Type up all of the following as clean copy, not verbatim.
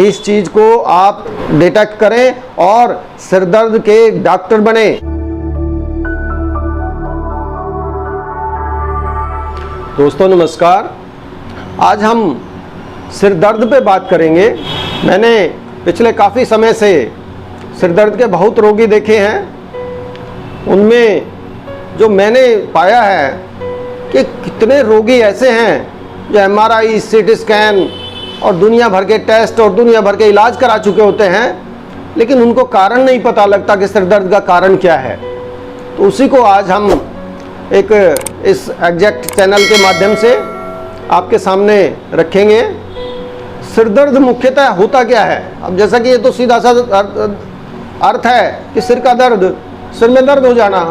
इस चीज को आप डिटेक्ट करें और सिर दर्द के डॉक्टर बने। दोस्तों नमस्कार, आज हम सिर दर्द पे बात करेंगे। मैंने पिछले काफ़ी समय से सिर दर्द के बहुत रोगी देखे हैं। उनमें जो मैंने पाया है कि कितने रोगी ऐसे हैं जो MRI, CT स्कैन और दुनिया भर के टेस्ट और दुनिया भर के इलाज करा चुके होते हैं, लेकिन उनको कारण नहीं पता लगता कि सिर दर्द का कारण क्या है। तो उसी को आज हम एक इस एग्जैक्ट चैनल के माध्यम से आपके सामने रखेंगे। सिर दर्द मुख्यतः होता क्या है? अब जैसा कि ये तो सीधा सा अर्थ है कि सिर का दर्द, सिर में दर्द हो जाना,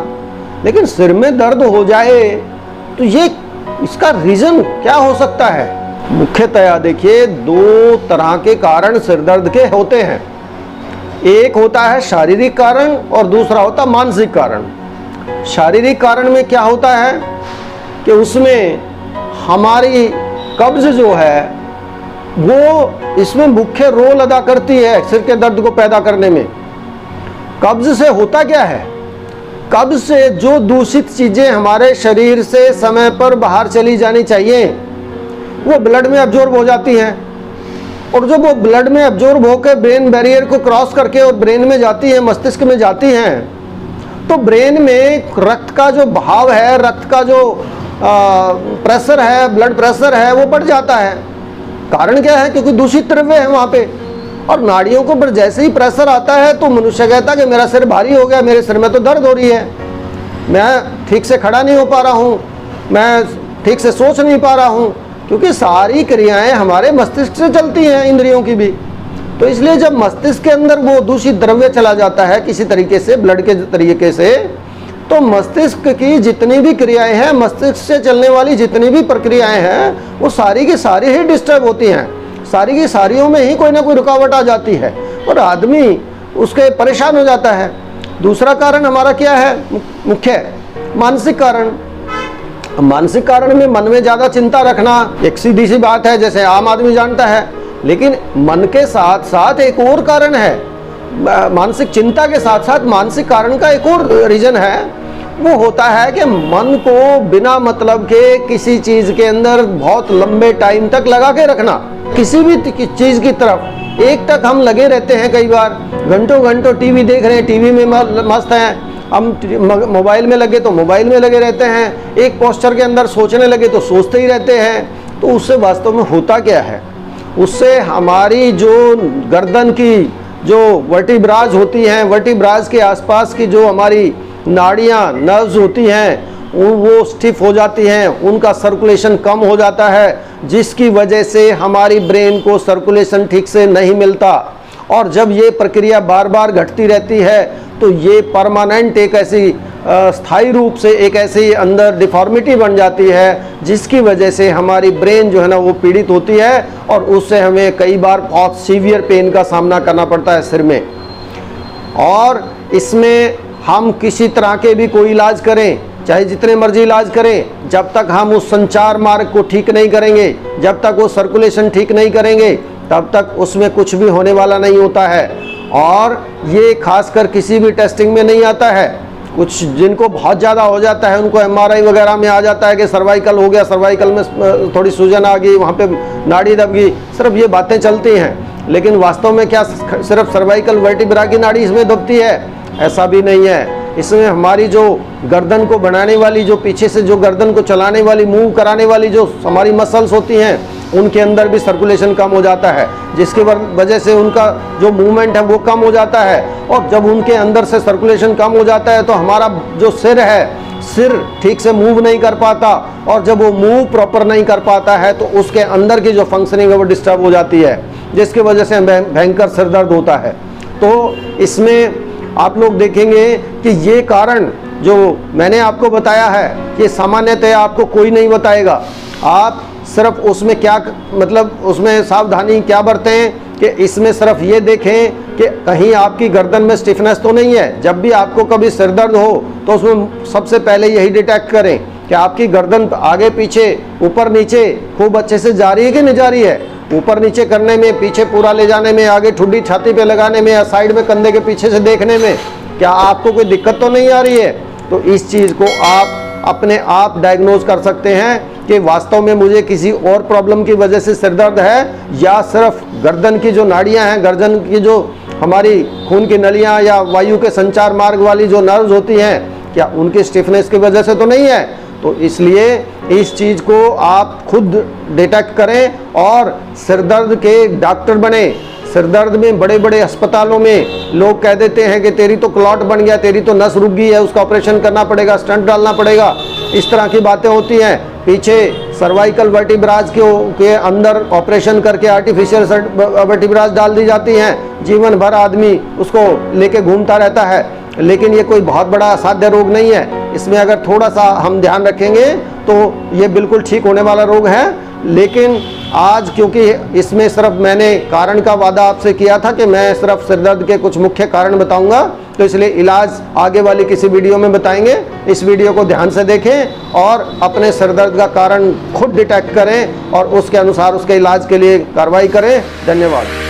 लेकिन सिर में दर्द हो जाए तो ये इसका रीज़न क्या हो सकता है? मुख्यतः देखिए, दो तरह के कारण सिर दर्द के होते हैं। एक होता है शारीरिक कारण और दूसरा होता है मानसिक कारण। शारीरिक कारण में क्या होता है कि उसमें हमारी कब्ज जो है वो इसमें मुख्य रोल अदा करती है सिर के दर्द को पैदा करने में। कब्ज से होता क्या है? कब्ज से जो दूषित चीज़ें हमारे शरीर से समय पर बाहर चली जानी चाहिए वो ब्लड में अब्जॉर्ब हो जाती हैं, और जब वो ब्लड में अब्जॉर्ब होकर ब्रेन बैरियर को क्रॉस करके और ब्रेन में जाती है, मस्तिष्क में जाती हैं, तो ब्रेन में रक्त का जो बहाव है, रक्त का जो प्रेशर है, ब्लड प्रेशर है, वो बढ़ जाता है। कारण क्या है? क्योंकि दूषित द्रव्य है वहाँ पे। और नाड़ियों को पर जैसे ही प्रेशर आता है तो मनुष्य कहता है कि मेरा सिर भारी हो गया, मेरे सिर में तो दर्द हो रही है, मैं ठीक से खड़ा नहीं हो पा रहा हूँ, मैं ठीक से सोच नहीं पा रहा हूँ, क्योंकि सारी क्रियाएं हमारे मस्तिष्क से चलती हैं, इंद्रियों की भी। तो इसलिए जब मस्तिष्क के अंदर वो दूषित द्रव्य चला जाता है किसी तरीके से, ब्लड के तरीके से, तो मस्तिष्क की जितनी भी क्रियाएं हैं, मस्तिष्क से चलने वाली जितनी भी प्रक्रियाएं हैं, वो सारी की सारी ही डिस्टर्ब होती हैं। सारी की सारियों में ही कोई ना कोई रुकावट आ जाती है और आदमी उसके परेशान हो जाता है। दूसरा कारण हमारा क्या है? मुख्य मानसिक कारण। मानसिक कारण में मन में ज़्यादा चिंता रखना एक सीधी सी बात है, जैसे आम आदमी जानता है, लेकिन मन के साथ साथ एक और कारण है। मानसिक चिंता के साथ साथ मानसिक कारण का एक और रीजन है, वो होता है कि मन को बिना मतलब के किसी चीज़ के अंदर बहुत लंबे टाइम तक लगा के रखना। किसी भी चीज़ की तरफ एक तक हम लगे रहते हैं, कई बार घंटों घंटों टीवी देख रहे हैं, टीवी में मस्त हैं, हम मोबाइल में लगे तो मोबाइल में लगे रहते हैं, एक पोस्चर के अंदर सोचने लगे तो सोचते ही रहते हैं। तो उससे वास्तव में होता क्या है? उससे हमारी जो गर्दन की जो वर्टिब्राज होती हैं, वर्टिब्राज के आसपास की जो हमारी नाड़ियाँ, नर्व्स होती हैं, वो स्टिफ हो जाती हैं, उनका सर्कुलेशन कम हो जाता है, जिसकी वजह से हमारी ब्रेन को सर्कुलेशन ठीक से नहीं मिलता। और जब ये प्रक्रिया बार बार घटती रहती है तो ये परमानेंट एक ऐसी स्थायी रूप से एक ऐसी अंदर डिफॉर्मिटी बन जाती है, जिसकी वजह से हमारी ब्रेन जो है ना वो पीड़ित होती है, और उससे हमें कई बार बहुत सीवियर पेन का सामना करना पड़ता है सिर में। और इसमें हम किसी तरह के भी कोई इलाज करें, चाहे जितने मर्जी इलाज करें, जब तक हम उस संचार मार्ग को ठीक नहीं करेंगे, जब तक वो सर्कुलेशन ठीक नहीं करेंगे, तब तक उसमें कुछ भी होने वाला नहीं होता है। और ये खासकर किसी भी टेस्टिंग में नहीं आता है। कुछ जिनको बहुत ज़्यादा हो जाता है उनको MRI वगैरह में आ जाता है कि सर्वाइकल हो गया, सर्वाइकल में थोड़ी सूजन आ गई, वहाँ पे नाड़ी दब गई, सिर्फ ये बातें चलती हैं। लेकिन वास्तव में क्या सिर्फ सर्वाइकल वर्टिब्रा की नाड़ी इसमें दबती है? ऐसा भी नहीं है। इसमें हमारी जो गर्दन को बनाने वाली, जो पीछे से जो गर्दन को चलाने वाली, मूव कराने वाली जो हमारी मसल्स होती हैं, उनके अंदर भी सर्कुलेशन कम हो जाता है, जिसकी वजह से उनका जो मूवमेंट है वो कम हो जाता है। और जब उनके अंदर से सर्कुलेशन कम हो जाता है तो हमारा जो सिर है, सिर ठीक से मूव नहीं कर पाता, और जब वो मूव प्रॉपर नहीं कर पाता है तो उसके अंदर की जो फंक्शनिंग है वो डिस्टर्ब हो जाती है, जिसकी वजह से भयंकर सिर दर्द होता है। तो इसमें आप लोग देखेंगे कि ये कारण जो मैंने आपको बताया है कि सामान्यतः आपको कोई नहीं बताएगा। आप सिर्फ उसमें क्या मतलब उसमें सावधानी क्या बरतें कि इसमें सिर्फ ये देखें कि कहीं आपकी गर्दन में स्टिफनेस तो नहीं है। जब भी आपको कभी सिर दर्द हो तो उसमें सबसे पहले यही डिटेक्ट करें कि आपकी गर्दन आगे पीछे ऊपर नीचे खूब अच्छे से जा रही है कि नहीं जा रही है। ऊपर नीचे करने में, पीछे पूरा ले जाने में, आगे ठुड्डी छाती पे लगाने में या साइड में कंधे के पीछे से देखने में क्या आपको कोई दिक्कत तो नहीं आ रही है? तो इस चीज़ को आप अपने आप डायग्नोज कर सकते हैं कि वास्तव में मुझे किसी और प्रॉब्लम की वजह से सिर दर्द है या सिर्फ गर्दन की जो नाड़ियां हैं, गर्दन की जो हमारी खून की नलियां या वायु के संचार मार्ग वाली जो नर्व्स होती हैं, क्या उनकी स्टिफनेस की वजह से तो नहीं है? तो इसलिए इस चीज़ को आप खुद डिटेक्ट करें और सिर दर्द के डॉक्टर बने। सिर दर्द में बड़े बड़े अस्पतालों में लोग कह देते हैं कि तेरी तो क्लॉट बन गया, तेरी तो नस रुक गई है, उसका ऑपरेशन करना पड़ेगा, स्टंट डालना पड़ेगा, इस तरह की बातें होती हैं। पीछे सर्वाइकल वर्टिब्राज के अंदर ऑपरेशन करके आर्टिफिशियल वर्टिब्राज डाल दी जाती हैं, जीवन भर आदमी उसको लेके घूमता रहता है। लेकिन ये कोई बहुत बड़ा असाध्य रोग नहीं है, इसमें अगर थोड़ा सा हम ध्यान रखेंगे तो ये बिल्कुल ठीक होने वाला रोग है। लेकिन आज क्योंकि इसमें सिर्फ मैंने कारण का वादा आपसे किया था कि मैं सिर्फ सिरदर्द के कुछ मुख्य कारण बताऊंगा, तो इसलिए इलाज आगे वाली किसी वीडियो में बताएंगे। इस वीडियो को ध्यान से देखें और अपने सिरदर्द का कारण खुद डिटेक्ट करें और उसके अनुसार उसके इलाज के लिए कार्रवाई करें। धन्यवाद।